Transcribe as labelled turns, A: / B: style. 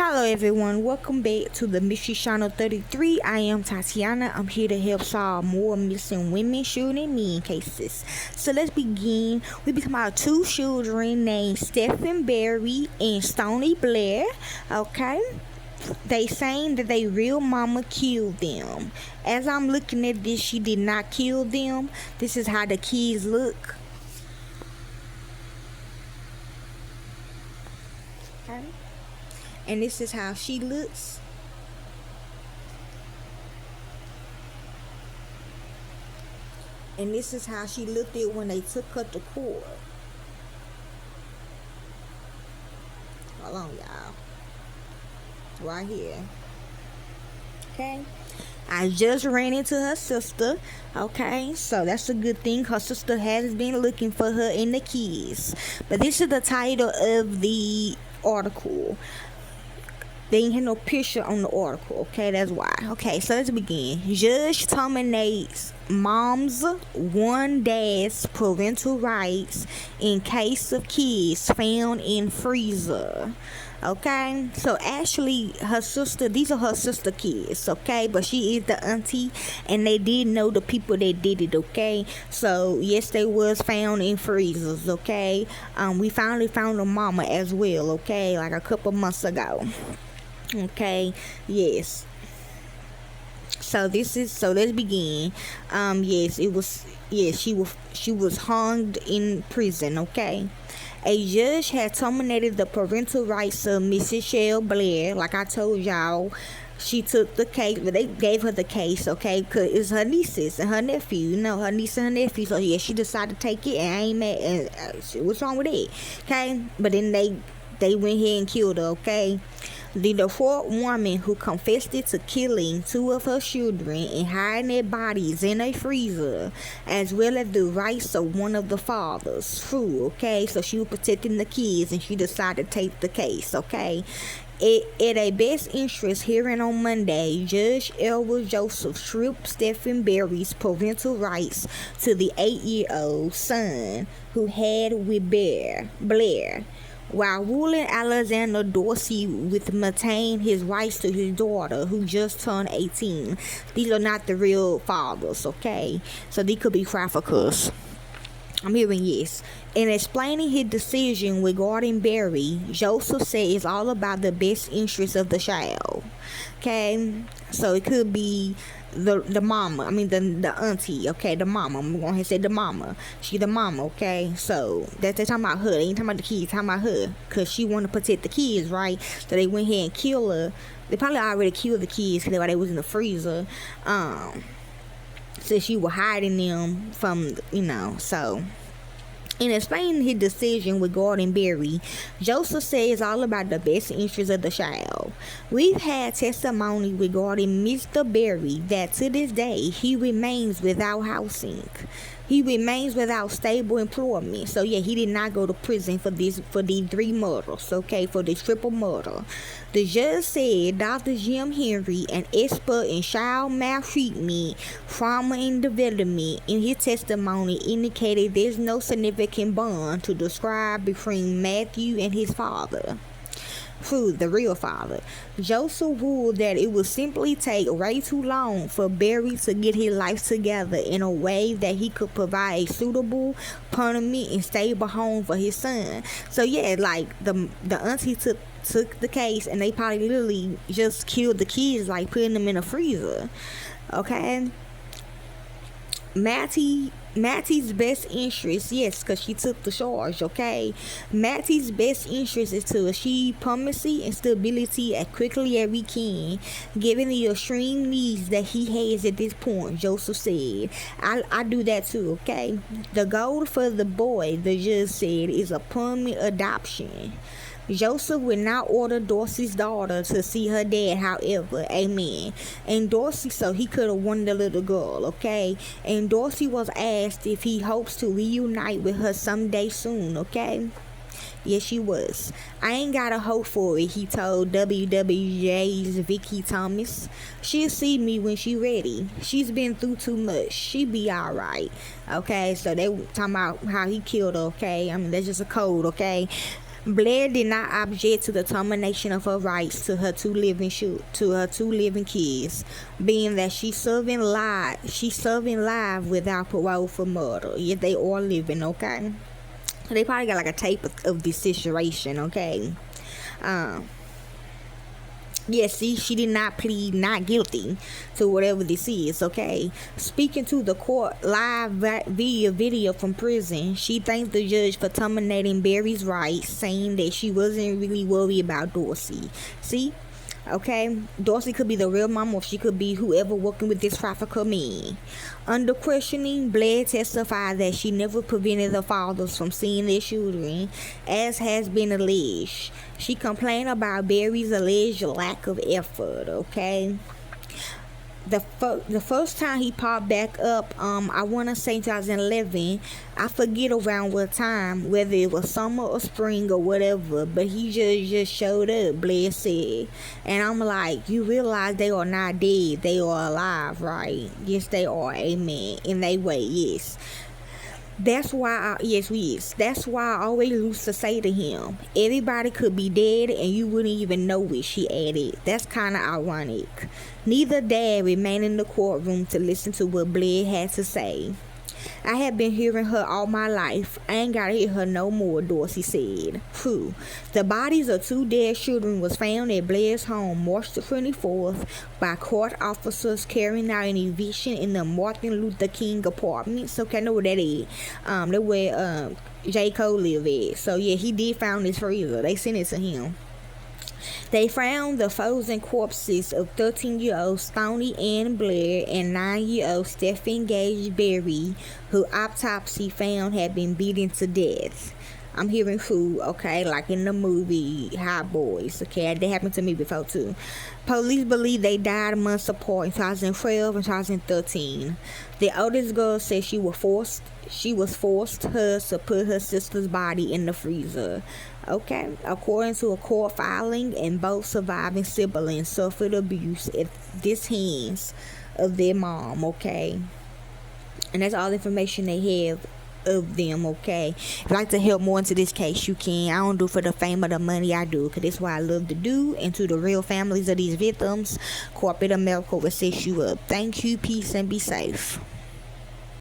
A: Hello everyone, welcome back to the Mystery Channel 33. I am Tatiana. I'm here to help solve more missing women, shooting men cases. So let's begin. We become our two children named Stephen Berry and Stony Blair. Okay. They saying that they real mama killed them. As I'm looking at this, she did not kill them. This is how the kids look. Okay. And this is how she looks. And this is how she looked at when they took her to court. Hold on, y'all. Right here. Okay. I just ran into her sister. Okay, so that's a good thing. Her sister has been looking for her and the kids. But this is the title of the article. They ain't had no picture on the article, okay? That's why. Okay, so let's begin. Judge terminates mom's one dad's parental rights in case of kids found in freezer. Okay, so actually her sister, these are her sister kids, okay, but she is the auntie and they did know the people that did it, okay. So yes, they was found in freezers, okay. We finally found the mama as well, okay, like a couple months ago. Okay, yes. So let's begin. She was hung in prison, okay. A judge had terminated the parental rights of Mrs. Shell Blair. Like I told y'all, she took the case, but they gave her the case, okay, because it's her nieces and her nephew, her niece and her nephew. So yeah, she decided to take it, and I ain't mad. And what's wrong with it, okay? But then they went here and killed her, okay. The default woman who confessed to killing two of her children and hiding their bodies in a freezer, as well as the rights of one of the fathers. True, okay? So she was protecting the kids and she decided to take the case, okay? At a best interest hearing on Monday, Judge Elwood Joseph stripped Stephen Berry's parental rights to the 8-year-old son who had with Blair, while ruling Alexander Dorsey would maintain his rights to his daughter, who just turned 18. These are not the real fathers, okay? So they could be traffickers. I'm hearing yes. In explaining his decision regarding Berry, Joseph said it's all about the best interest of the child. Okay? So it could be the mama, the auntie, okay, the mama. I'm going to say the mama. She the mama, okay? So they're talking about her. They ain't talking about the kids, talking about her. Because she want to protect the kids, right? So they went here and killed her. They probably already killed the kids because they was in the freezer. So she was hiding them from, so. In explaining his decision regarding Berry, Joseph says it's all about the best interest of the child. We've had testimony regarding Mr. Berry that to this day he remains without housing. He remains without stable employment. So yeah, he did not go to prison for these 3 murders, okay, for this triple murder. The judge said Dr. Jim Henry, an expert in child maltreatment, trauma and development, in his testimony indicated there's no significant bond to describe between Matthew and his father. Who the real father. Joseph ruled that it would simply take way too long for Berry to get his life together in a way that he could provide a suitable, permanent, and stable home for his son. So yeah, like the auntie took the case and they probably literally just killed the kids, like putting them in a freezer. Okay. Mattie's best interest, yes, because she took the charge, okay? Mattie's best interest is to achieve permanency and stability as quickly as we can, given the extreme needs that he has at this point, Joseph said. I do that too, okay? The goal for the boy, the judge said, is a permanent adoption. Joseph would not order Dorsey's daughter to see her dad, however, amen. And Dorsey, so he could have won the little girl, okay? And Dorsey was asked if he hopes to reunite with her someday soon, okay? Yes, she was. I ain't got a hope for it, he told WWJ's Vicky Thomas. She'll see me when she ready. She's been through too much. She be alright. Okay, so they talking about how he killed her, okay? That's just a code, okay? Blair did not object to the termination of her rights to her two living kids, being that she's serving live without parole for murder. Yet they are living, okay? They probably got like a tape of this situation, okay? Yes, see, she did not plead not guilty to whatever this is, okay? Speaking to the court live via video from prison, she thanked the judge for terminating Barry's rights, saying that she wasn't really worried about Dorsey. See? Okay, Dorsey could be the real mom, or she could be whoever working with this trafficker man. Under questioning, Blair testified that she never prevented the fathers from seeing their children, as has been alleged. She complained about Barry's alleged lack of effort, okay? The first time he popped back up, I want to say 2011. I forget around what time, whether it was summer or spring or whatever, but he just showed up, Blair said. And I'm like, you realize they are not dead, they are alive, right? Yes, they are, amen. In their way, yes. That's why I always used to say to him, everybody could be dead and you wouldn't even know it, she added. That's kind of ironic. Neither dad remained in the courtroom to listen to what Blair had to say. I have been hearing her all my life. I ain't gotta hear her no more, Dorsey said. Phew. The bodies of two dead children was found at Blair's home March the 24th by court officers carrying out an eviction in the Martin Luther King apartments. Okay, I know where that is. That's where J. Cole live at. So yeah, he did find his freezer. They sent it to him. They found the frozen corpses of 13-year-old Stoney Ann Blair and 9-year-old Stephen Gage Berry, who autopsy found had been beaten to death. I'm hearing food, okay, like in the movie Hot Boys, okay, that happened to me before too. Police believe they died months apart in 2012 and 2013. The oldest girl said she was forced to put her sister's body in the freezer. Okay, according to a court filing, and both surviving siblings suffered abuse at this hands of their mom, okay? And that's all the information they have of them, okay? If you'd like to help more into this case, you can. I don't do it for the fame or the money, I do because that's what I love to do. And to the real families of these victims, corporate America will set you up. Thank you, peace, and be safe.